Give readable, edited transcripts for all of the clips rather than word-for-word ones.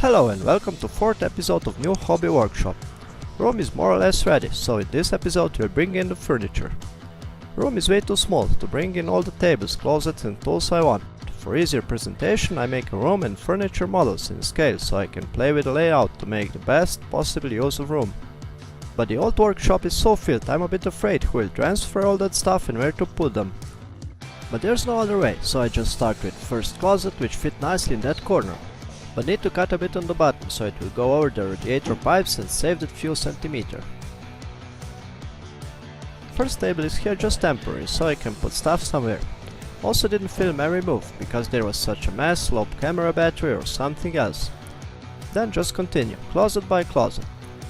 Hello and welcome to 4th episode of New Hobby Workshop. Room is more or less ready, so in this episode we'll bring in the furniture. Room is way too small to bring in all the tables, closets and tools I want. For easier presentation I make a room and furniture models in scale so I can play with the layout to make the best possible use of room. But the old workshop is so filled I'm a bit afraid who will transfer all that stuff and where to put them. But there's no other way, so I just start with first closet which fit nicely in that corner. But need to cut a bit on the bottom so it will go over the radiator pipes and save that few centimeters. First table is here just temporary so I can put stuff somewhere. Also didn't film every move because there was such a mess, low camera battery or something else. Then just continue, closet by closet.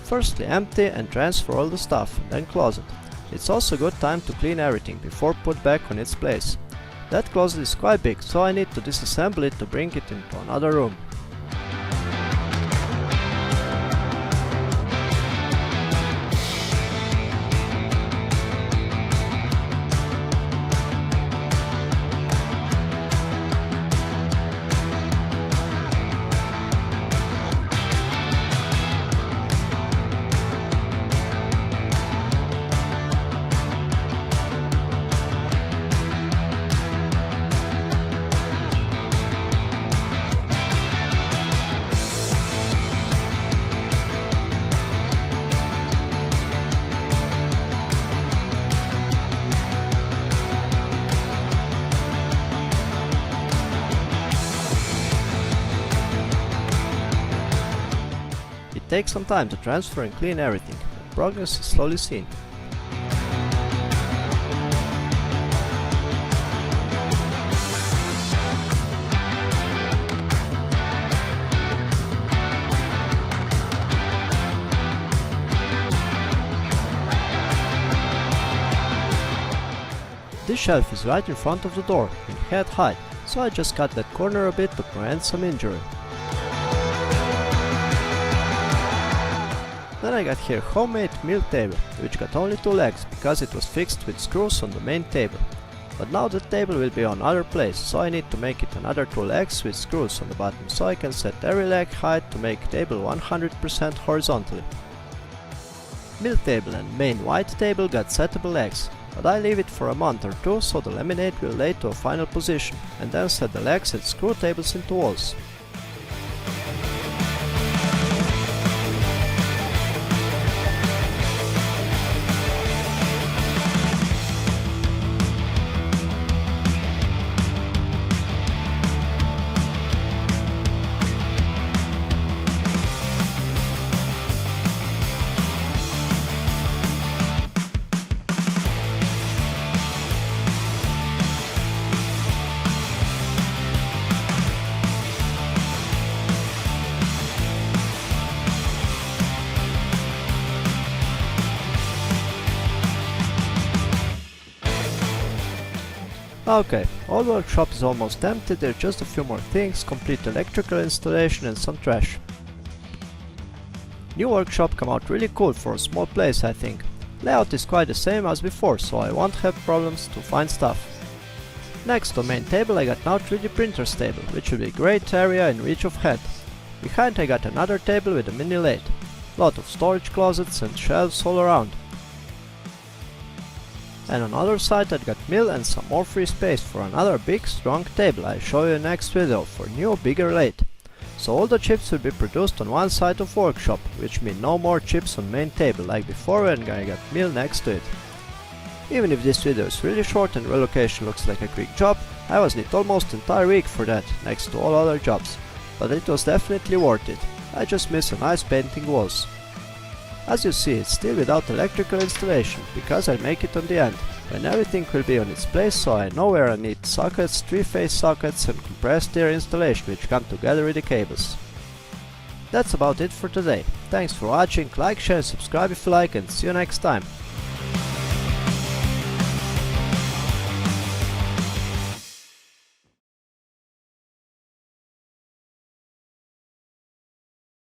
Firstly empty and transfer all the stuff, then closet. It's also good time to clean everything before put back on its place. That closet is quite big so I need to disassemble it to bring it into another room. It takes some time to transfer and clean everything, but progress is slowly seen. This shelf is right in front of the door, in head height, so I just cut that corner a bit to prevent some injury. Then I got here homemade mill table, which got only 2 legs because it was fixed with screws on the main table. But now the table will be on other place, so I need to make it another 2 legs with screws on the bottom so I can set every leg height to make table 100% horizontally. Mill table and main white table got settable legs, but I leave it for a month or 2 so the laminate will lay to a final position, and then set the legs and screw tables into walls. Okay, old workshop is almost empty, there are just a few more things, complete electrical installation and some trash. New workshop come out really cool for a small place I think. Layout is quite the same as before so I won't have problems to find stuff. Next on main table I got now 3D printers table, which will be great area in reach of head. Behind I got another table with a mini lathe. Lot of storage closets and shelves all around. And on other side I got mill and some more free space for another big strong table I'll show you in next video for new bigger lathe. So all the chips will be produced on one side of workshop, which means no more chips on main table like before when I got mill next to it. Even if this video is really short and relocation looks like a quick job, I was need almost entire week for that next to all other jobs. But it was definitely worth it. I just miss a nice painting walls. As you see, it's still without electrical installation, because I make it on the end, when everything will be on its place so I know where I need sockets, 3-phase sockets and compressed air installation which come together with the cables. That's about it for today. Thanks for watching, like, share, subscribe if you like and see you next time.